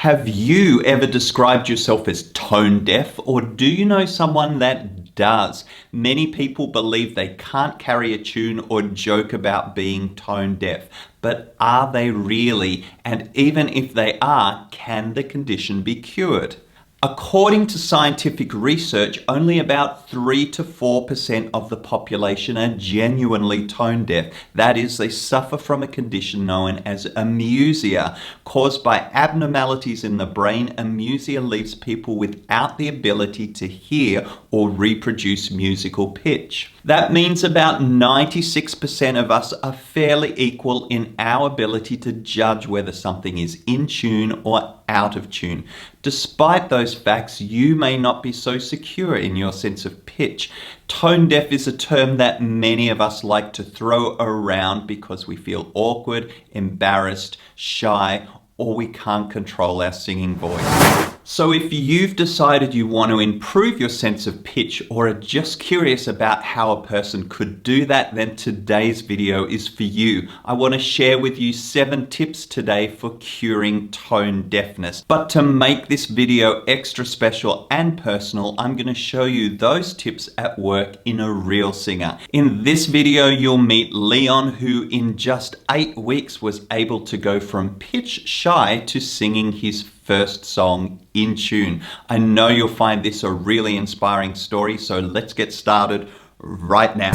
Have you ever described yourself as tone deaf, or do you know someone that does? Many people believe they can't carry a tune or joke about being tone deaf, but are they really? And even if they are, can the condition be cured? According to scientific research, only about 3 to 4% of the population are genuinely tone deaf. That is, they suffer from a condition known as amusia. Caused by abnormalities in the brain, amusia leaves people without the ability to hear or reproduce musical pitch. That means about 96% of us are fairly equal in our ability to judge whether something is in tune or out of tune. Despite those facts, you may not be so secure in your sense of pitch. Tone deaf is a term that many of us like to throw around because we feel awkward, embarrassed, shy, or we can't control our singing voice. So if you've decided you want to improve your sense of pitch or are just curious about how a person could do that, then today's video is for you. I want to share with you 7 tips today for curing tone deafness. But to make this video extra special and personal, I'm going to show you those tips at work in a real singer. In this video, you'll meet Leon, who in just 8 weeks was able to go from pitch shy to singing his first song in tune. I know you'll find this a really inspiring story, so let's get started right now.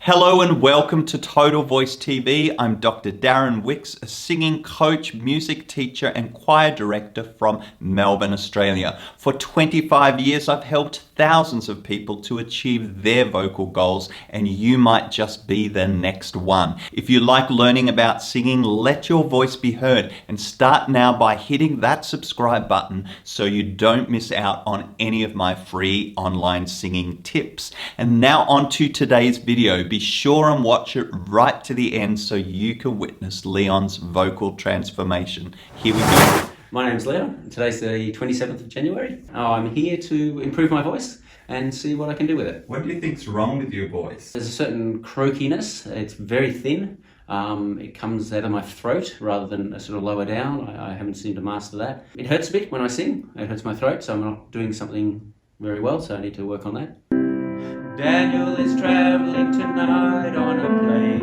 Hello and welcome to Total Voice TV. I'm Dr. Darren Wicks, a singing coach, music teacher and choir director from Melbourne, Australia. For 25 years, I've helped thousands of people to achieve their vocal goals, and you might just be the next one. If you like learning about singing, let your voice be heard, and start now by hitting that subscribe button so you don't miss out on any of my free online singing tips. And now on to today's video. Be sure and watch it right to the end so you can witness Leon's vocal transformation. Here we go. My name's Leon. Today's the 27th of January. I'm here to improve my voice and see what I can do with it. What do you think's wrong with your voice? There's a certain croakiness. It's very thin. It comes out of my throat rather than a sort of lower down. I haven't seemed to master that. It hurts a bit when I sing. It hurts my throat, so I'm not doing something very well, so I need to work on that. Daniel is traveling tonight on a plane.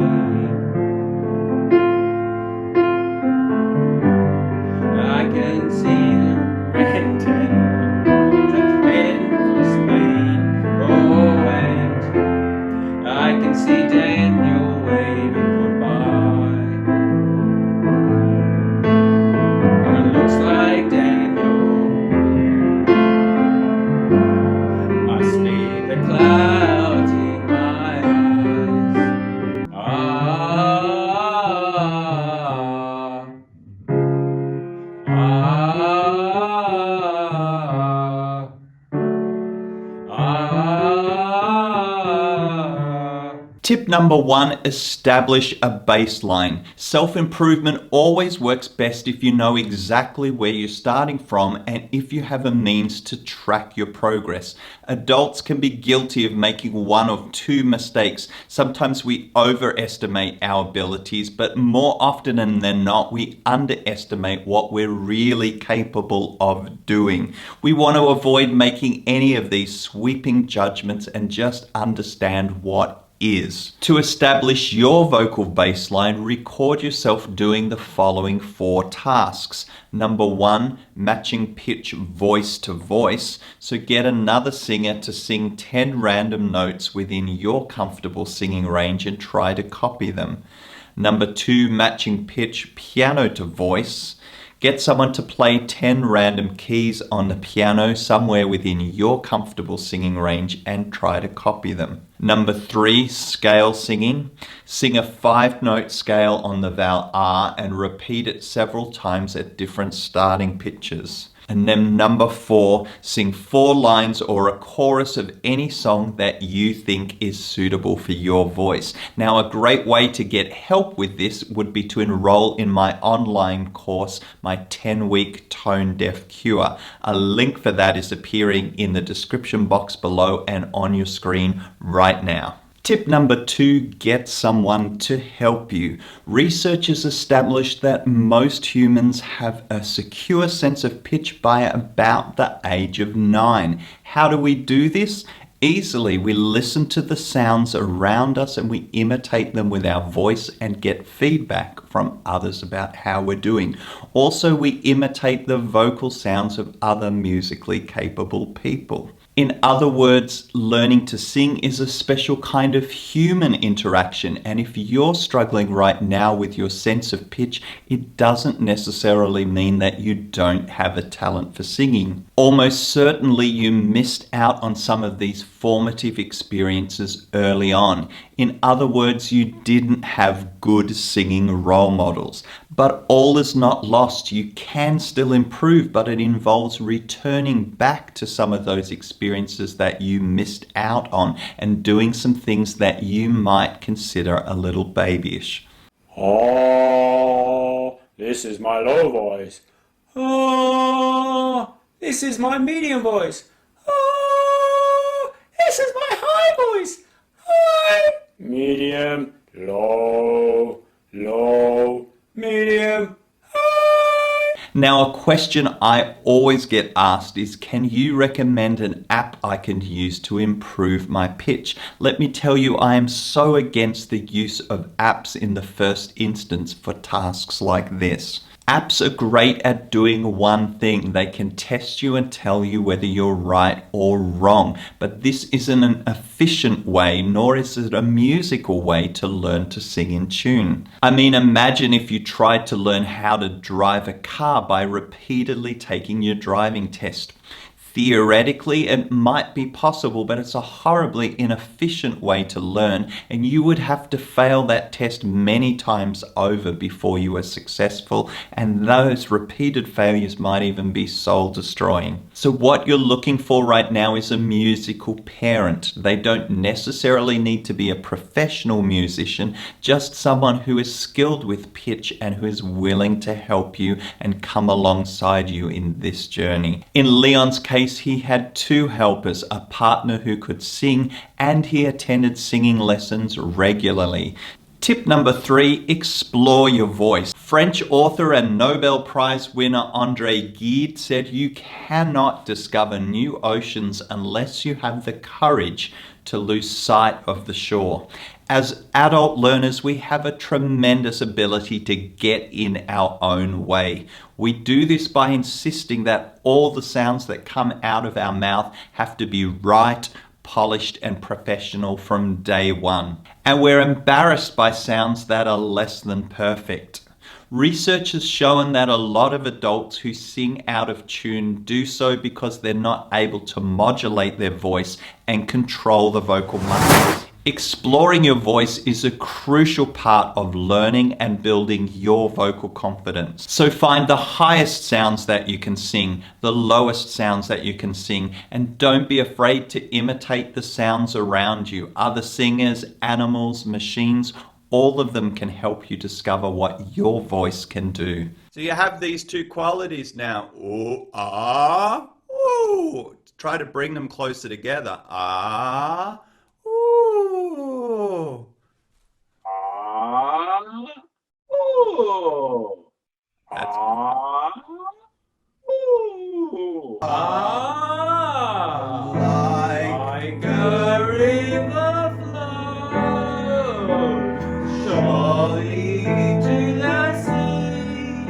I can see him renting the train for Spain. Oh, and I can see Daniel waving goodbye. And it looks like Daniel must be the clouds in my eyes. Tip number 1, establish a baseline. Self-improvement always works best if you know exactly where you're starting from and if you have a means to track your progress. Adults can be guilty of making 1 or 2 mistakes. Sometimes we overestimate our abilities, but more often than not, we underestimate what we're really capable of doing. We want to avoid making any of these sweeping judgments and just understand what is. To establish your vocal baseline, record yourself doing the following 4 tasks. Number 1, matching pitch voice to voice. So get another singer to sing 10 random notes within your comfortable singing range and try to copy them. Number 2, matching pitch piano to voice. Get someone to play 10 random keys on the piano somewhere within your comfortable singing range and try to copy them. Number 3, scale singing. Sing a 5-note scale on the vowel R and repeat it several times at different starting pitches. And then number 4, sing 4 lines or a chorus of any song that you think is suitable for your voice. Now, a great way to get help with this would be to enroll in my online course, my 10-week tone deaf cure. A link for that is appearing in the description box below and on your screen right now. Tip number 2, get someone to help you. Research has established that most humans have a secure sense of pitch by about the age of 9. How do we do this? Easily, we listen to the sounds around us and we imitate them with our voice and get feedback from others about how we're doing. Also, we imitate the vocal sounds of other musically capable people. In other words, learning to sing is a special kind of human interaction, and if you're struggling right now with your sense of pitch, it doesn't necessarily mean that you don't have a talent for singing. Almost certainly you missed out on some of these formative experiences early on. In other words, you didn't have good singing role models. But all is not lost. You can still improve, but it involves returning back to some of those experiences that you missed out on and doing some things that you might consider a little babyish. Oh, this is my low voice. Oh, this is my medium voice. Oh, this is my high voice. High, medium, low, low, medium, high. Now, a question I always get asked is, can you recommend an app I can use to improve my pitch? Let me tell you, I am so against the use of apps in the first instance for tasks like this. Apps are great at doing one thing. They can test you and tell you whether you're right or wrong. But this isn't an efficient way, nor is it a musical way to learn to sing in tune. I mean, imagine if you tried to learn how to drive a car by repeatedly taking your driving test. Theoretically, it might be possible, but it's a horribly inefficient way to learn, and you would have to fail that test many times over before you are successful, and those repeated failures might even be soul-destroying. So what you're looking for right now is a musical parent. They don't necessarily need to be a professional musician, just someone who is skilled with pitch and who is willing to help you and come alongside you in this journey. In Leon's case, he had 2 helpers, a partner who could sing, and he attended singing lessons regularly. Tip number 3, explore your voice. French author and Nobel Prize winner André Gide said you cannot discover new oceans unless you have the courage to lose sight of the shore. As adult learners, we have a tremendous ability to get in our own way. We do this by insisting that all the sounds that come out of our mouth have to be right, polished, and professional from day one. And we're embarrassed by sounds that are less than perfect. Research has shown that a lot of adults who sing out of tune do so because they're not able to modulate their voice and control the vocal muscles. Exploring your voice is a crucial part of learning and building your vocal confidence. So find the highest sounds that you can sing, the lowest sounds that you can sing, and don't be afraid to imitate the sounds around you. Other singers, animals, machines, all of them can help you discover what your voice can do. So you have these 2 qualities now. Ooh, ah, ooh. Try to bring them closer together. Ah, ooh. Ah, ooh. That's Ah, ooh. Ah, like a river flows surely to the sea,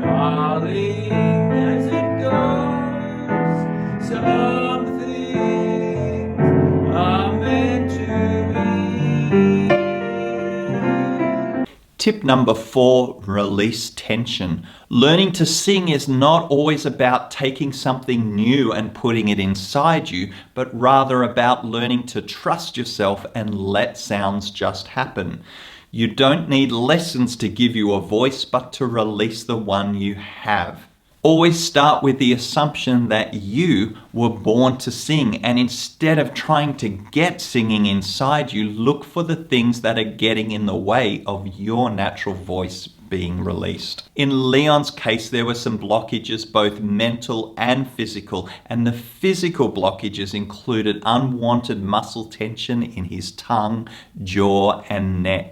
darling, as it goes, some things are meant to be. Tip number 4, release tension. Learning to sing is not always about taking something new and putting it inside you, but rather about learning to trust yourself and let sounds just happen. You don't need lessons to give you a voice, but to release the one you have. Always start with the assumption that you were born to sing, and instead of trying to get singing inside you, look for the things that are getting in the way of your natural voice being released. In Leon's case, there were some blockages, both mental and physical, and the physical blockages included unwanted muscle tension in his tongue, jaw, and neck.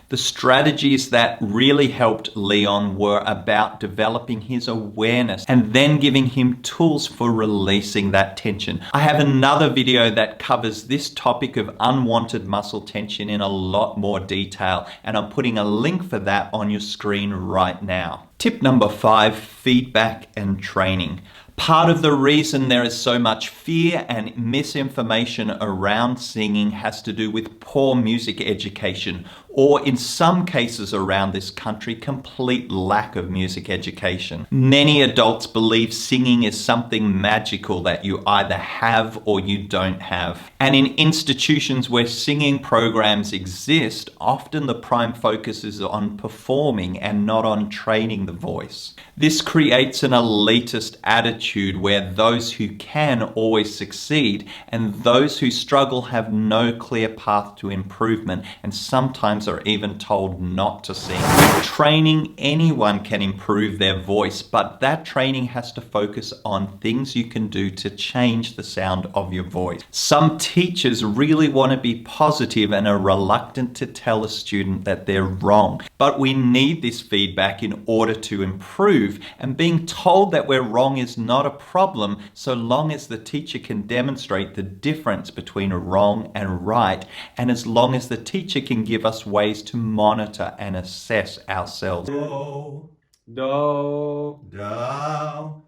The strategies that really helped Leon were about developing his awareness and then giving him tools for releasing that tension. I have another video that covers this topic of unwanted muscle tension in a lot more detail, and I'm putting a link for that on your screen right now. Tip number 5, feedback and training. Part of the reason there is so much fear and misinformation around singing has to do with poor music education, or in some cases around this country, complete lack of music education. Many adults believe singing is something magical that you either have or you don't have. And in institutions where singing programs exist, often the prime focus is on performing and not on training the voice. This creates an elitist attitude where those who can always succeed and those who struggle have no clear path to improvement, and sometimes are even told not to sing. Training, anyone can improve their voice, but that training has to focus on things you can do to change the sound of your voice. Some teachers really want to be positive and are reluctant to tell a student that they're wrong, but we need this feedback in order to improve, and being told that we're wrong is not a problem so long as the teacher can demonstrate the difference between wrong and right, and as long as the teacher can give us ways to monitor and assess ourselves. Do, do, do,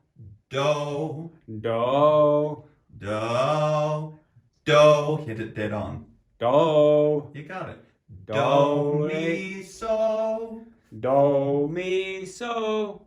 do, do, do. Hit it dead on. Do, You got it. do, mi, so, do, mi, so,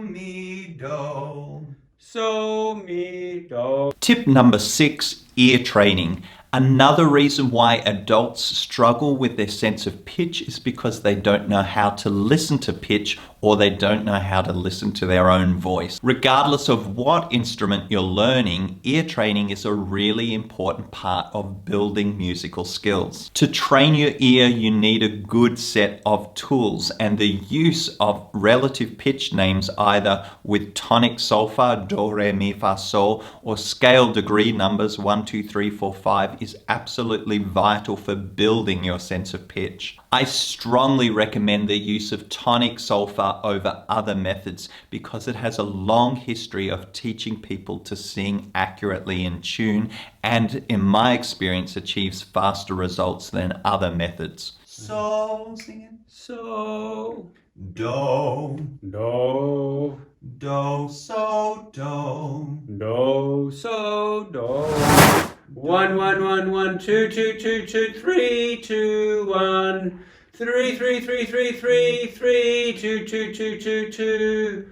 mi, do. so, mi, do. Tip number 6, ear training. Another reason why adults struggle with their sense of pitch is because they don't know how to listen to pitch, or they don't know how to listen to their own voice. Regardless of what instrument you're learning, ear training is a really important part of building musical skills. To train your ear, you need a good set of tools, and the use of relative pitch names either with tonic solfa, do, re, mi, fa, sol, or scale degree numbers 1, 2, 3, 4, 5 is absolutely vital for building your sense of pitch. I strongly recommend the use of tonic solfa over other methods because it has a long history of teaching people to sing accurately in tune, and in my experience achieves faster results than other methods. So, sing it. So, Do, do, do, so, do. do, so, do. 1, 1, 1, 1, 2, 2, 2, 2, 3, 2, 1. 3, 3, 3, 3, 3, 3, 2, 2, 2, 2, 2.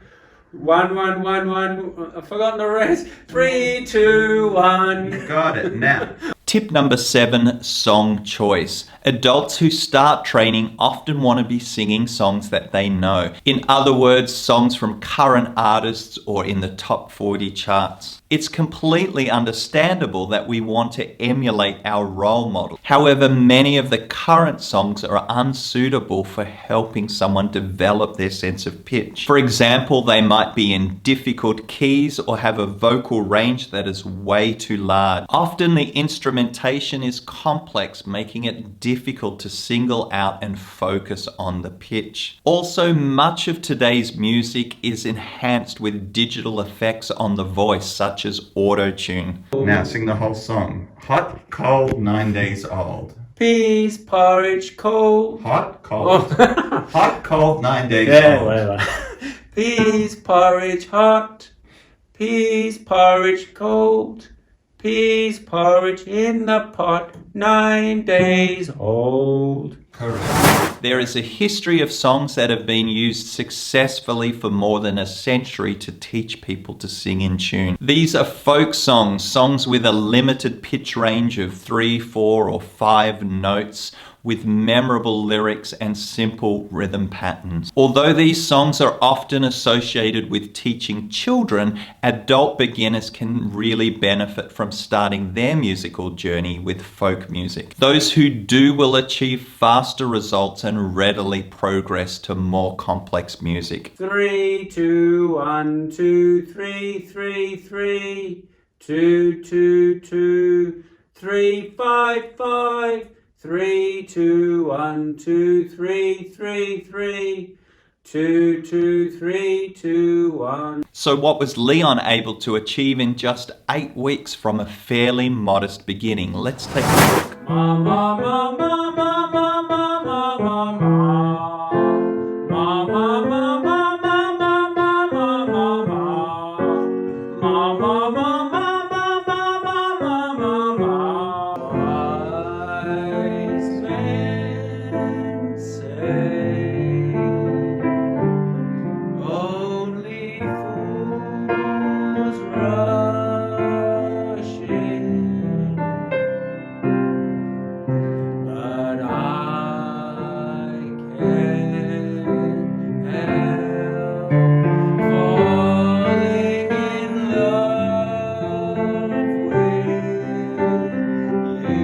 1, 1, 1, 1. I've forgotten the rest. 3, 2, 1. Got it now. Tip number 7, song choice. Adults who start training often want to be singing songs that they know. In other words, songs from current artists or in the top 40 charts. It's completely understandable that we want to emulate our role model. However, many of the current songs are unsuitable for helping someone develop their sense of pitch. For example, they might be in difficult keys or have a vocal range that is way too large. Often the instrumentation is complex, making it difficult to single out and focus on the pitch. Also, much of today's music is enhanced with digital effects on the voice, such as auto-tune. Now sing the whole song. Hot, cold, 9 days old. Peas, porridge, cold. Hot, cold. Oh. Hot, cold, 9 days Yeah, old. whatever. Peas porridge hot, peas porridge cold, peas porridge in the pot, 9 days old. Correct. There is a history of songs that have been used successfully for more than a century to teach people to sing in tune. These are folk songs, songs with a limited pitch range of 3, 4, or 5 notes, with memorable lyrics and simple rhythm patterns. Although these songs are often associated with teaching children, adult beginners can really benefit from starting their musical journey with folk music. Those who do will achieve faster results and readily progress to more complex music. 3, 2, 1, 2, 3, 3, 3, 2, 2, 2, 3, 5, 5, 3, 2, 1, 2, 3, 3, 3, 2, 2, 3, 2, 1. So what was Leon able to achieve in just 8 weeks from a fairly modest beginning? Let's take a look. Ma, ma, ma, ma, ma, ma, ma, ma, ma, ma. Ma, ma, ma, ma, ma, ma, ma, ma, ma, ma. Ma, ma, ma, ma, ma, ma, ma, ma, ma. Wise men say only fools rush in, but I can't help falling in love with you.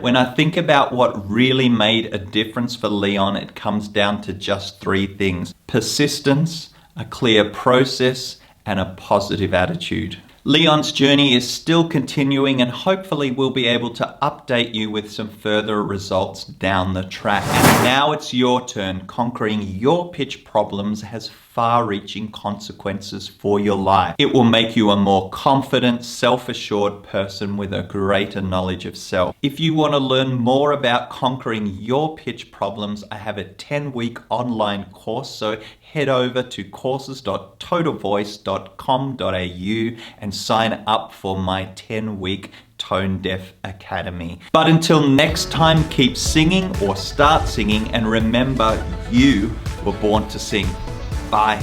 When I think about what really made a difference for Leon, it comes down to just 3 things: persistence, a clear process, and a positive attitude. Leon's journey is still continuing, and hopefully we'll be able to update you with some further results down the track. And now it's your turn. Conquering your pitch problems has far-reaching consequences for your life. It will make you a more confident, self-assured person with a greater knowledge of self. If you want to learn more about conquering your pitch problems, I have a 10-week online course, so head over to courses.totalvoice.com.au and sign up for my 10-week Tone Deaf Academy. But until next time, keep singing or start singing, and remember, you were born to sing. Bye.